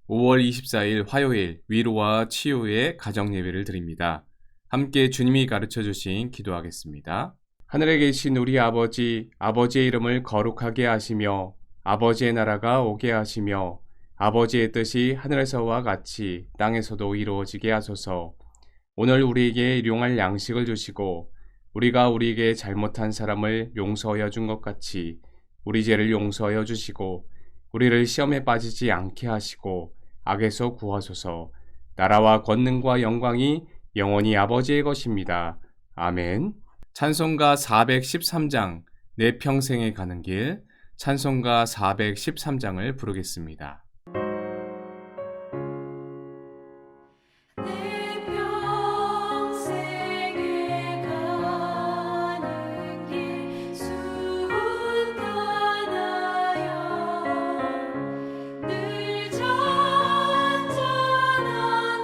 5월 24일 화요일 위로와 치유의 가정 예배를 드립니다. 함께 주님이 가르쳐 주신 기도하겠습니다. 하늘에 계신 우리 아버지, 아버지의 이름을 거룩하게 하시며 아버지의 나라가 오게 하시며 아버지의 뜻이 하늘에서와 같이 땅에서도 이루어지게 하소서. 오늘 우리에게 일용할 양식을 주시고 우리가 우리에게 잘못한 사람을 용서하여 준 것 같이 우리 죄를 용서하여 주시고 우리를 시험에 빠지지 않게 하시고 악에서 구하소서. 나라와 권능과 영광이 영원히 아버지의 것입니다. 아멘. 찬송가 413장 내 평생에 가는 길, 찬송가 413장을 부르겠습니다. 내 평생에 가는 길 순탄하여 늘 잔잔한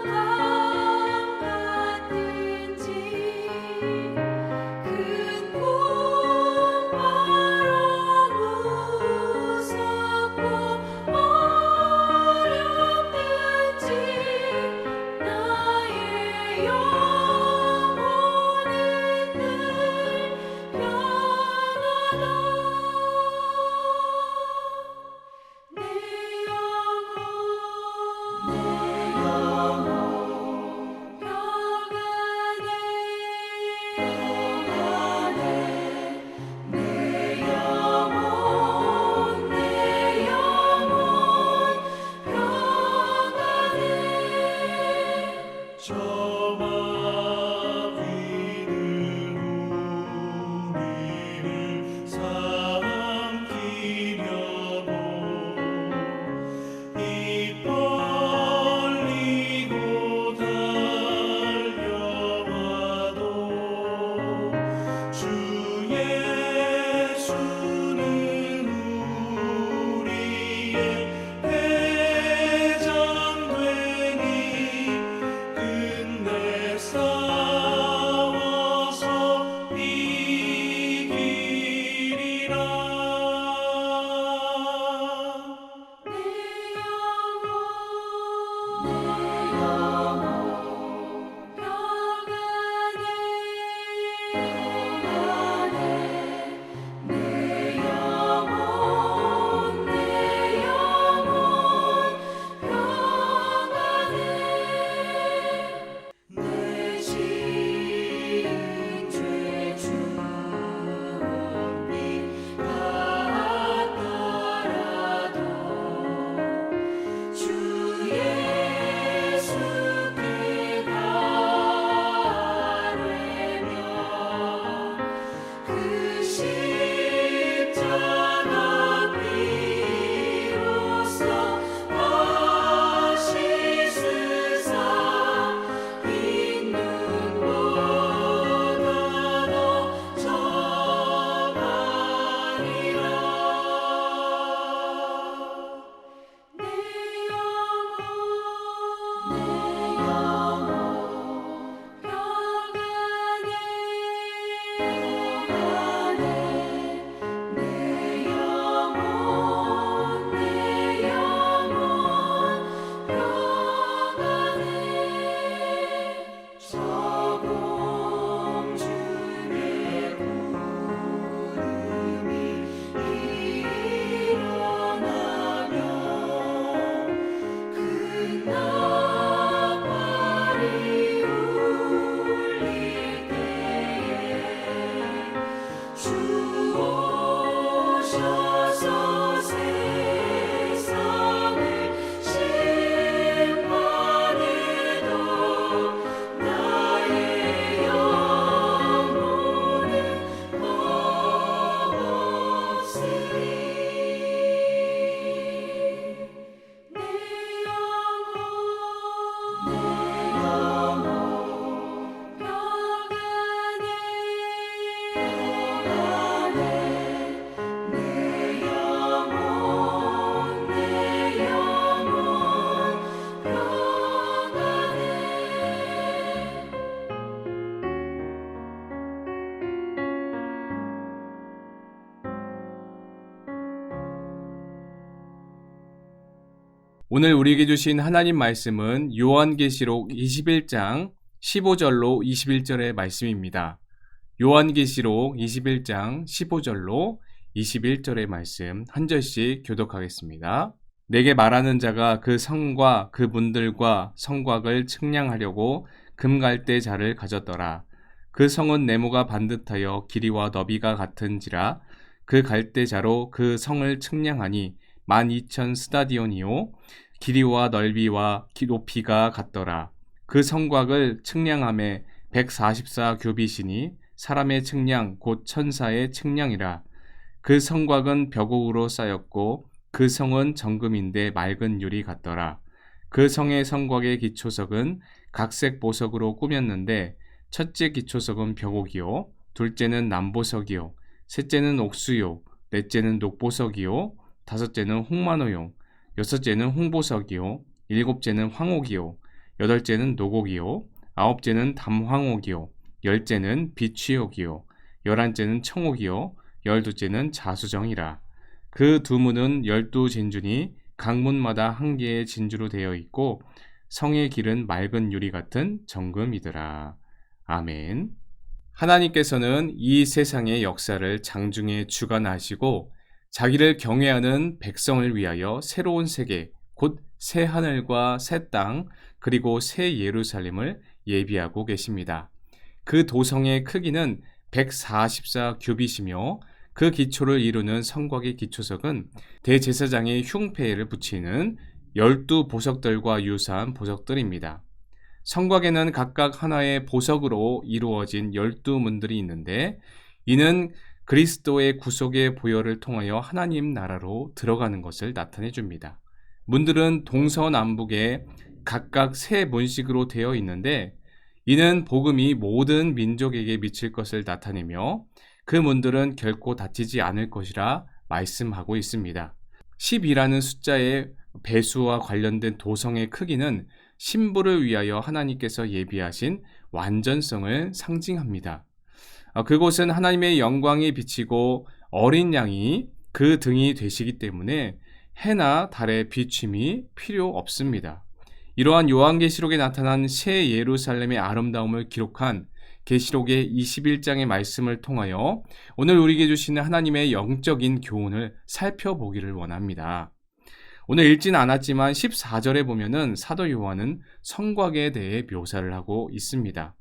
강 같은지 큰 풍파로 무섭고 오늘 우리에게 주신 하나님 말씀은 요한계시록 21장 15절로 21절의 말씀입니다. 요한계시록 21장 15절로 21절의 말씀 한 절씩 교독하겠습니다. 내게 말하는 자가 그 성과 그 문들과 성곽을 측량하려고 금갈대자를 가졌더라. 그 성은 네모가 반듯하여 길이와 너비가 같은지라 그 갈대자로 그 성을 측량하니 12,000 스타디온이요 길이와 넓이와 높이가 같더라. 그 성곽을 측량함에 144 규빗이니 사람의 측량 곧 천사의 측량이라. 그 성곽은 벽옥으로 쌓였고 그 성은 정금인데 맑은 유리 같더라. 그 성의 성곽의 기초석은 각색 보석으로 꾸몄는데 첫째 기초석은 벽옥이요 둘째는 남보석이요 셋째는 옥수요 넷째는 녹보석이요 다섯째는 홍마노요 여섯째는 홍보석이요 일곱째는 황옥이요 여덟째는 노곡이요 아홉째는 담황옥이요 열째는 비취옥이요 열한째는 청옥이요 열두째는 자수정이라. 그 두 문은 12진주니 각 문마다 한 개의 진주로 되어 있고 성의 길은 맑은 유리 같은 정금이더라. 아멘. 하나님께서는 이 세상의 역사를 장중에 주관하시고 자기를 경외하는 백성을 위하여 새로운 세계, 곧 새 하늘과 새 땅, 그리고 새 예루살렘을 예비하고 계십니다. 그 도성의 크기는 144 규빗이며 그 기초를 이루는 성곽의 기초석은 대제사장의 흉패를 붙이는 12보석들과 유사한 보석들입니다. 성곽에는 각각 하나의 보석으로 이루어진 12문들이 있는데 이는 그리스도의 구속의 보혈을 통하여 하나님 나라로 들어가는 것을 나타내 줍니다. 문들은 동서남북에 각각 세 문식으로 되어 있는데 이는 복음이 모든 민족에게 미칠 것을 나타내며 그 문들은 결코 닫히지 않을 것이라 말씀하고 있습니다. 10이라는 숫자의 배수와 관련된 도성의 크기는 신부를 위하여 하나님께서 예비하신 완전성을 상징합니다. 그곳은 하나님의 영광이 비치고 어린 양이 그 등이 되시기 때문에 해나 달의 비춤이 필요 없습니다. 이러한 요한계시록에 나타난 새 예루살렘의 아름다움을 기록한 계시록의 21장의 말씀을 통하여 오늘 우리에게 주시는 하나님의 영적인 교훈을 살펴보기를 원합니다. 오늘 읽지는 않았지만 14절에 보면은 사도 요한은 성곽에 대해 묘사를 하고 있습니다.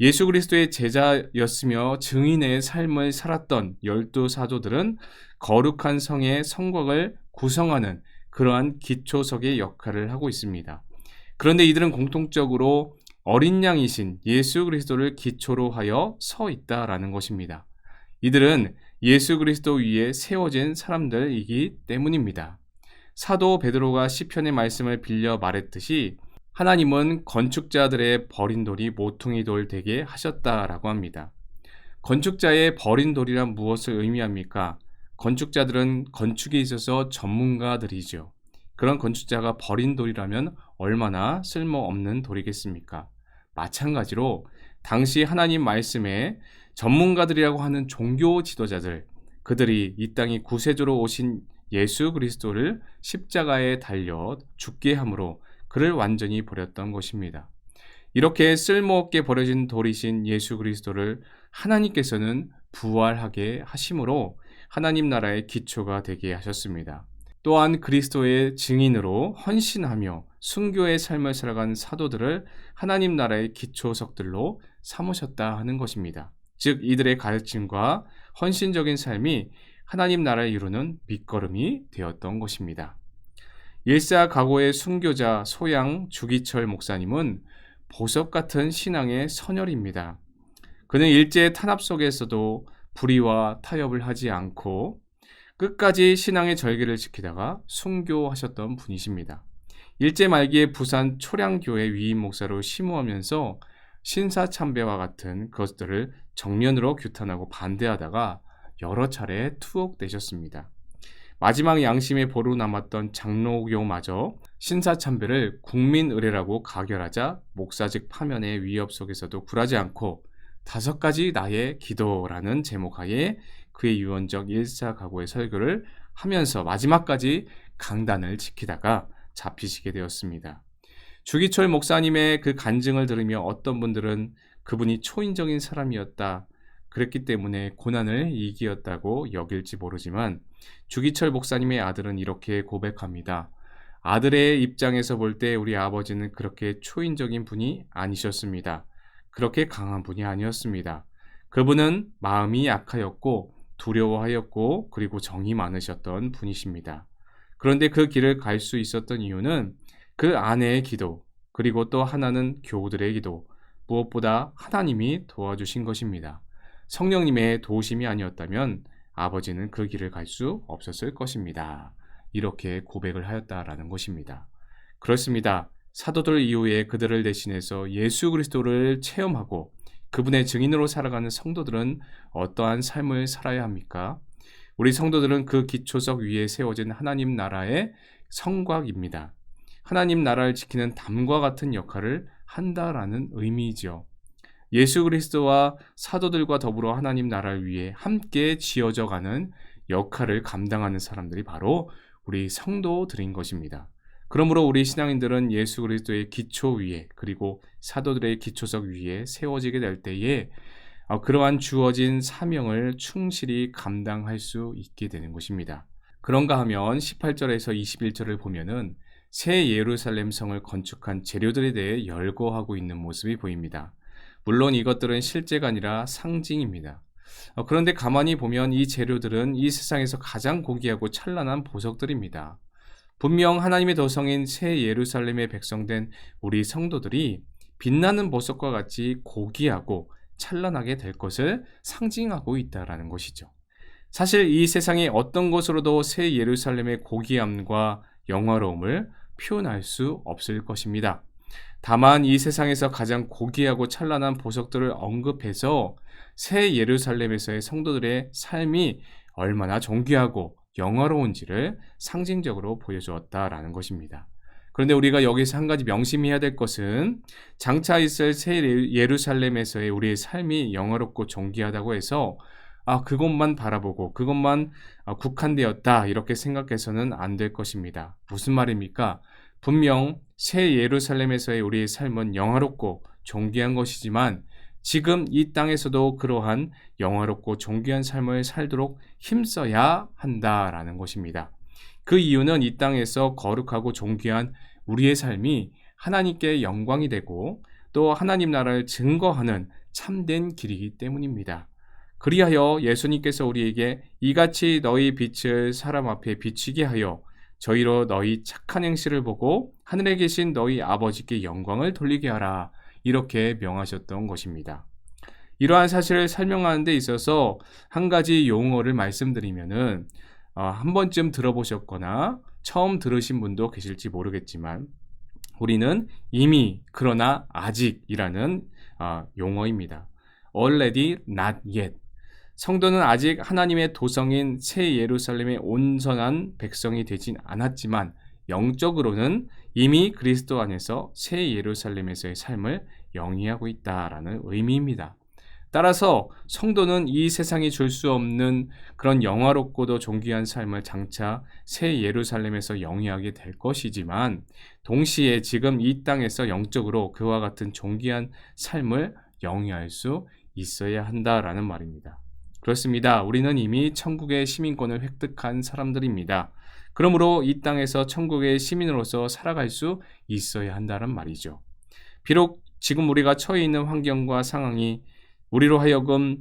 예수 그리스도의 제자였으며 증인의 삶을 살았던 12사도들은 거룩한 성의 성곽을 구성하는 그러한 기초석의 역할을 하고 있습니다. 그런데 이들은 공통적으로 어린 양이신 예수 그리스도를 기초로 하여 서 있다라는 것입니다. 이들은 예수 그리스도 위에 세워진 사람들이기 때문입니다. 사도 베드로가 시편의 말씀을 빌려 말했듯이 하나님은 건축자들의 버린 돌이 모퉁이 돌 되게 하셨다라고 합니다. 건축자의 버린 돌이란 무엇을 의미합니까? 건축자들은 건축에 있어서 전문가들이죠. 그런 건축자가 버린 돌이라면 얼마나 쓸모없는 돌이겠습니까? 마찬가지로 당시 하나님 말씀에 전문가들이라고 하는 종교 지도자들, 그들이 이 땅에 구세주로 오신 예수 그리스도를 십자가에 달려 죽게 함으로 그를 완전히 버렸던 것입니다. 이렇게 쓸모없게 버려진 돌이신 예수 그리스도를 하나님께서는 부활하게 하심으로 하나님 나라의 기초가 되게 하셨습니다. 또한 그리스도의 증인으로 헌신하며 순교의 삶을 살아간 사도들을 하나님 나라의 기초석들로 삼으셨다 하는 것입니다. 즉 이들의 가르침과 헌신적인 삶이 하나님 나라를 이루는 밑거름이 되었던 것입니다. 일사각오의 순교자 소양 주기철 목사님은 보석 같은 신앙의 선열입니다. 그는 일제 탄압 속에서도 불의와 타협을 하지 않고 끝까지 신앙의 절개를 지키다가 순교하셨던 분이십니다. 일제 말기에 부산 초량교회 위임 목사로 심우하면서 신사참배와 같은 것들을 정면으로 규탄하고 반대하다가 여러 차례 투옥되셨습니다. 마지막 양심의 보루 남았던 장로교마저 신사참배를 국민의례라고 가결하자 목사직 파면의 위협 속에서도 굴하지 않고 5가지 나의 기도라는 제목하에 그의 유언적 일사각오의 설교를 하면서 마지막까지 강단을 지키다가 잡히시게 되었습니다. 주기철 목사님의 그 간증을 들으며 어떤 분들은 그분이 초인적인 사람이었다, 그랬기 때문에 고난을 이기었다고 여길지 모르지만 주기철 목사님의 아들은 이렇게 고백합니다. 아들의 입장에서 볼 때 우리 아버지는 그렇게 초인적인 분이 아니셨습니다. 그렇게 강한 분이 아니었습니다. 그분은 마음이 약하였고 두려워하였고 그리고 정이 많으셨던 분이십니다. 그런데 그 길을 갈 수 있었던 이유는 그 아내의 기도, 그리고 또 하나는 교우들의 기도, 무엇보다 하나님이 도와주신 것입니다. 성령님의 도우심이 아니었다면 아버지는 그 길을 갈 수 없었을 것입니다. 이렇게 고백을 하였다라는 것입니다. 그렇습니다. 사도들 이후에 그들을 대신해서 예수 그리스도를 체험하고 그분의 증인으로 살아가는 성도들은 어떠한 삶을 살아야 합니까? 우리 성도들은 그 기초석 위에 세워진 하나님 나라의 성곽입니다. 하나님 나라를 지키는 담과 같은 역할을 한다라는 의미이죠. 예수 그리스도와 사도들과 더불어 하나님 나라를 위해 함께 지어져 가는 역할을 감당하는 사람들이 바로 우리 성도들인 것입니다. 그러므로 우리 신앙인들은 예수 그리스도의 기초 위에 그리고 사도들의 기초석 위에 세워지게 될 때에 그러한 주어진 사명을 충실히 감당할 수 있게 되는 것입니다. 그런가 하면 18절에서 21절을 보면은 새 예루살렘 성을 건축한 재료들에 대해 열거하고 있는 모습이 보입니다. 물론 이것들은 실제가 아니라 상징입니다. 그런데 가만히 보면 이 재료들은 이 세상에서 가장 고귀하고 찬란한 보석들입니다. 분명 하나님의 도성인 새 예루살렘에 백성된 우리 성도들이 빛나는 보석과 같이 고귀하고 찬란하게 될 것을 상징하고 있다는 것이죠. 사실 이 세상의 어떤 것으로도 새 예루살렘의 고귀함과 영화로움을 표현할 수 없을 것입니다. 다만 이 세상에서 가장 고귀하고 찬란한 보석들을 언급해서 새 예루살렘에서의 성도들의 삶이 얼마나 존귀하고 영화로운지를 상징적으로 보여주었다라는 것입니다. 그런데 우리가 여기서 한 가지 명심해야 될 것은 장차 있을 새 예루살렘에서의 우리의 삶이 영화롭고 존귀하다고 해서 그것만 바라보고 그것만 국한되었다 이렇게 생각해서는 안 될 것입니다. 무슨 말입니까? 분명 새 예루살렘에서의 우리의 삶은 영화롭고 존귀한 것이지만 지금 이 땅에서도 그러한 영화롭고 존귀한 삶을 살도록 힘써야 한다라는 것입니다. 그 이유는 이 땅에서 거룩하고 존귀한 우리의 삶이 하나님께 영광이 되고 또 하나님 나라를 증거하는 참된 길이기 때문입니다. 그리하여 예수님께서 우리에게 이같이 너희 빛을 사람 앞에 비추게 하여 저희로 너희 착한 행실을 보고 하늘에 계신 너희 아버지께 영광을 돌리게 하라, 이렇게 명하셨던 것입니다. 이러한 사실을 설명하는 데 있어서 한 가지 용어를 말씀드리면은 한 번쯤 들어보셨거나 처음 들으신 분도 계실지 모르겠지만 우리는 이미 그러나 아직이라는 용어입니다. Already not yet. 성도는 아직 하나님의 도성인 새 예루살렘의 온전한 백성이 되진 않았지만 영적으로는 이미 그리스도 안에서 새 예루살렘에서의 삶을 영위하고 있다라는 의미입니다. 따라서 성도는 이 세상이 줄 수 없는 그런 영화롭고도 존귀한 삶을 장차 새 예루살렘에서 영위하게 될 것이지만 동시에 지금 이 땅에서 영적으로 그와 같은 존귀한 삶을 영위할 수 있어야 한다라는 말입니다. 그렇습니다. 우리는 이미 천국의 시민권을 획득한 사람들입니다. 그러므로 이 땅에서 천국의 시민으로서 살아갈 수 있어야 한다는 말이죠. 비록 지금 우리가 처해 있는 환경과 상황이 우리로 하여금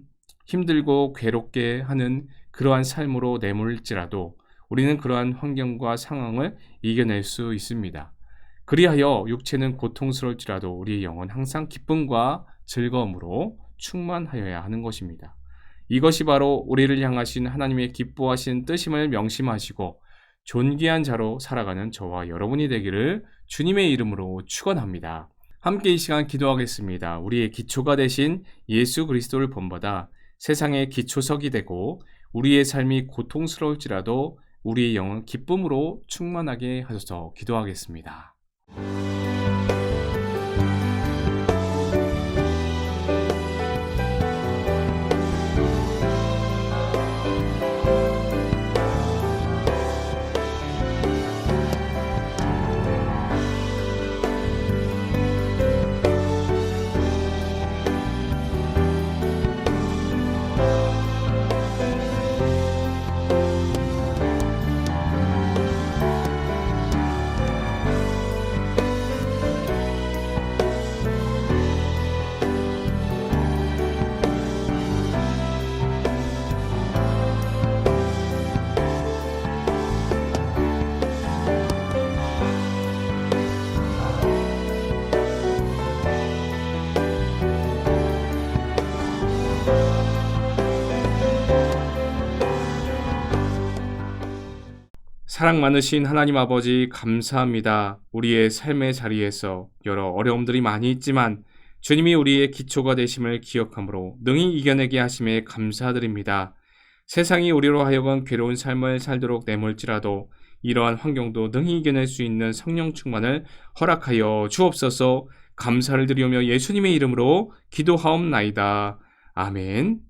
힘들고 괴롭게 하는 그러한 삶으로 내몰지라도 우리는 그러한 환경과 상황을 이겨낼 수 있습니다. 그리하여 육체는 고통스러울지라도 우리의 영은 항상 기쁨과 즐거움으로 충만하여야 하는 것입니다. 이것이 바로 우리를 향하신 하나님의 기뻐하신 뜻임을 명심하시고 존귀한 자로 살아가는 저와 여러분이 되기를 주님의 이름으로 축원합니다. 함께 이 시간 기도하겠습니다. 우리의 기초가 되신 예수 그리스도를 본받아 세상의 기초석이 되고 우리의 삶이 고통스러울지라도 우리의 영은 기쁨으로 충만하게 하소서. 기도하겠습니다. 사랑 많으신 하나님 아버지 감사합니다. 우리의 삶의 자리에서 여러 어려움들이 많이 있지만 주님이 우리의 기초가 되심을 기억함으로 능히 이겨내게 하심에 감사드립니다. 세상이 우리로 하여금 괴로운 삶을 살도록 내몰지라도 이러한 환경도 능히 이겨낼 수 있는 성령 충만을 허락하여 주옵소서. 감사를 드리오며 예수님의 이름으로 기도하옵나이다. 아멘.